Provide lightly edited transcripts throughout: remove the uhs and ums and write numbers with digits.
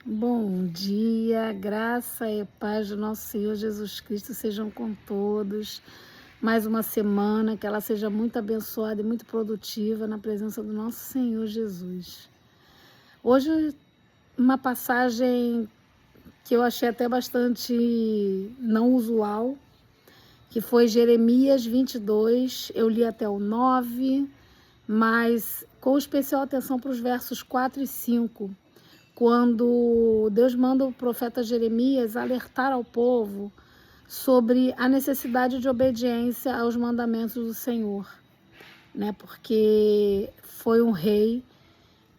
Bom dia, graça e paz do nosso Senhor Jesus Cristo sejam com todos. Mais uma semana, que ela seja muito abençoada e muito produtiva na presença do nosso Senhor Jesus. Hoje, uma passagem que eu achei até bastante não usual, que foi Jeremias 22, eu li até o 9, mas com especial atenção para os versos 4 e 5, quando Deus manda o profeta Jeremias alertar ao povo sobre a necessidade de obediência aos mandamentos do Senhor, né? Porque foi um rei,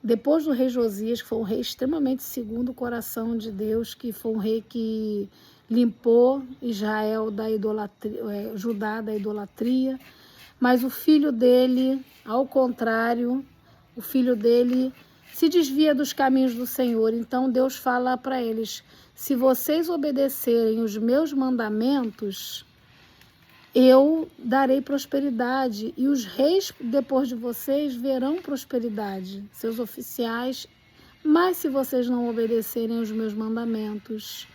depois do rei Josias, que foi um rei extremamente segundo o coração de Deus, que foi um rei que limpou Israel da idolatria, Judá da idolatria, mas o filho dele, ao contrário, o filho dele se desvia dos caminhos do Senhor. Então Deus fala para eles: se vocês obedecerem os meus mandamentos, eu darei prosperidade, e os reis depois de vocês verão prosperidade, seus oficiais. Mas se vocês não obedecerem os meus mandamentos,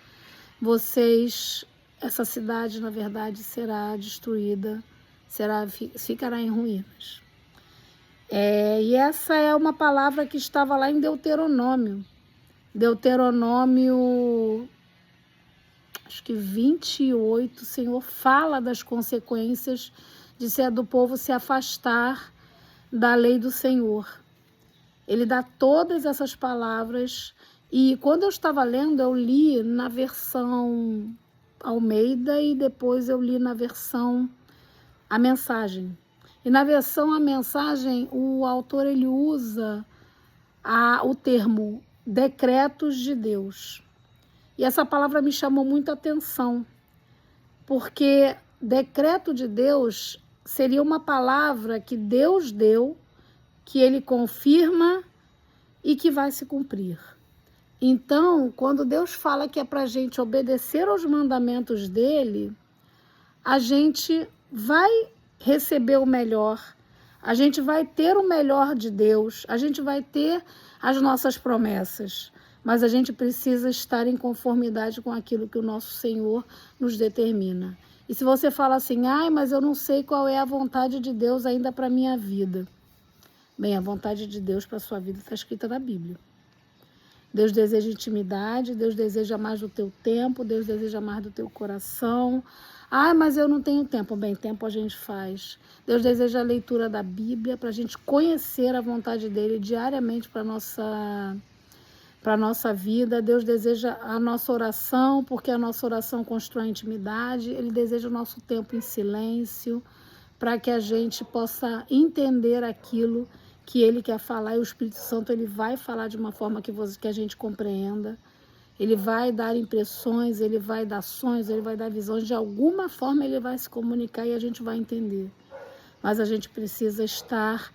essa cidade, na verdade, será destruída, ficará em ruínas. E essa é uma palavra que estava lá em Deuteronômio. Deuteronômio, acho que 28, o Senhor fala das consequências do povo se afastar da lei do Senhor. Ele dá todas essas palavras, e quando eu estava lendo, eu li na versão Almeida e depois eu li na versão A Mensagem. E na versão A Mensagem, o autor ele usa o termo decretos de Deus. E essa palavra me chamou muita atenção, porque decreto de Deus seria uma palavra que Deus deu, que ele confirma e que vai se cumprir. Então, quando Deus fala que é para a gente obedecer aos mandamentos dele, a gente vai receber o melhor, a gente vai ter o melhor de Deus, a gente vai ter as nossas promessas, mas a gente precisa estar em conformidade com aquilo que o nosso Senhor nos determina. E se você fala assim, mas eu não sei qual é a vontade de Deus ainda para a minha vida. Bem, a vontade de Deus para a sua vida está escrita na Bíblia. Deus deseja intimidade, Deus deseja mais do teu tempo, Deus deseja mais do teu coração. Mas eu não tenho tempo. Bem, tempo a gente faz. Deus deseja a leitura da Bíblia para a gente conhecer a vontade dele diariamente para a nossa vida. Deus deseja a nossa oração, porque a nossa oração constrói intimidade. Ele deseja o nosso tempo em silêncio, para que a gente possa entender aquilo que ele quer falar, e o Espírito Santo ele vai falar de uma forma que a gente compreenda. Ele vai dar impressões, ele vai dar sonhos, ele vai dar visões, de alguma forma ele vai se comunicar e a gente vai entender. Mas a gente precisa estar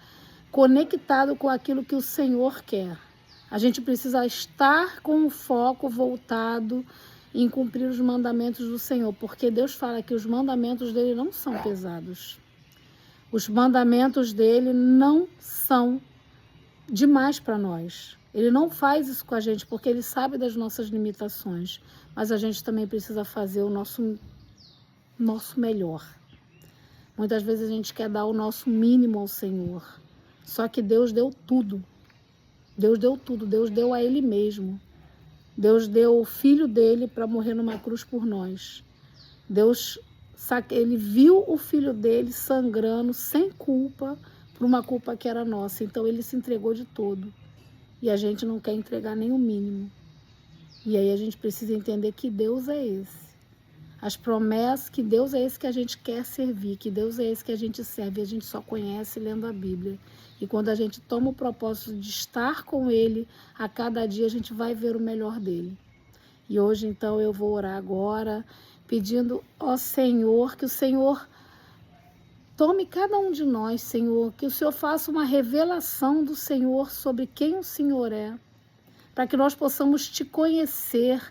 conectado com aquilo que o Senhor quer. A gente precisa estar com o foco voltado em cumprir os mandamentos do Senhor, porque Deus fala que os mandamentos dele não são pesados. Os mandamentos dele não são demais para nós. Ele não faz isso com a gente porque ele sabe das nossas limitações, mas a gente também precisa fazer o nosso melhor. Muitas vezes a gente quer dar o nosso mínimo ao Senhor, só que Deus deu tudo. Deus deu tudo, Deus deu a ele mesmo. Deus deu o filho dele para morrer numa cruz por nós. Ele viu o filho dele sangrando sem culpa, por uma culpa que era nossa. Então ele se entregou de todo. E a gente não quer entregar nem o mínimo. E aí a gente precisa entender que Deus é esse. As promessas, que Deus é esse que a gente quer servir, que Deus é esse que a gente serve, e a gente só conhece lendo a Bíblia. E quando a gente toma o propósito de estar com ele, a cada dia a gente vai ver o melhor dele. E hoje então eu vou orar agora, pedindo ao Senhor, que o Senhor tome cada um de nós, Senhor, que o Senhor faça uma revelação do Senhor sobre quem o Senhor é, para que nós possamos te conhecer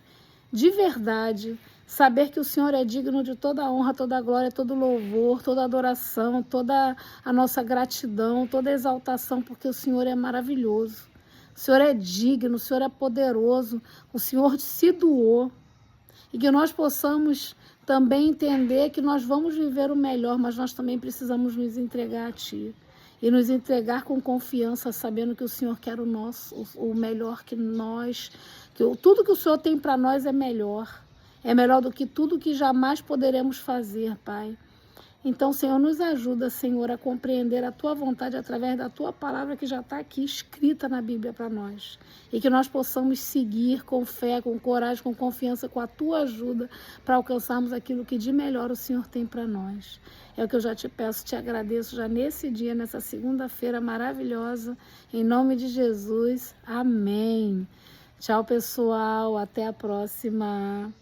de verdade, saber que o Senhor é digno de toda a honra, toda a glória, todo o louvor, toda a adoração, toda a nossa gratidão, toda a exaltação, porque o Senhor é maravilhoso. O Senhor é digno, o Senhor é poderoso, o Senhor se doou. E que nós possamos também entender que nós vamos viver o melhor, mas nós também precisamos nos entregar a Ti. E nos entregar com confiança, sabendo que o Senhor quer o melhor que nós, tudo que o Senhor tem para nós é melhor. É melhor do que tudo que jamais poderemos fazer, Pai. Então, Senhor, nos ajuda, Senhor, a compreender a Tua vontade através da Tua palavra que já está aqui escrita na Bíblia para nós. E que nós possamos seguir com fé, com coragem, com confiança, com a Tua ajuda para alcançarmos aquilo que de melhor o Senhor tem para nós. É o que eu já te peço, te agradeço já nesse dia, nessa segunda-feira maravilhosa. Em nome de Jesus, amém. Tchau, pessoal. Até a próxima.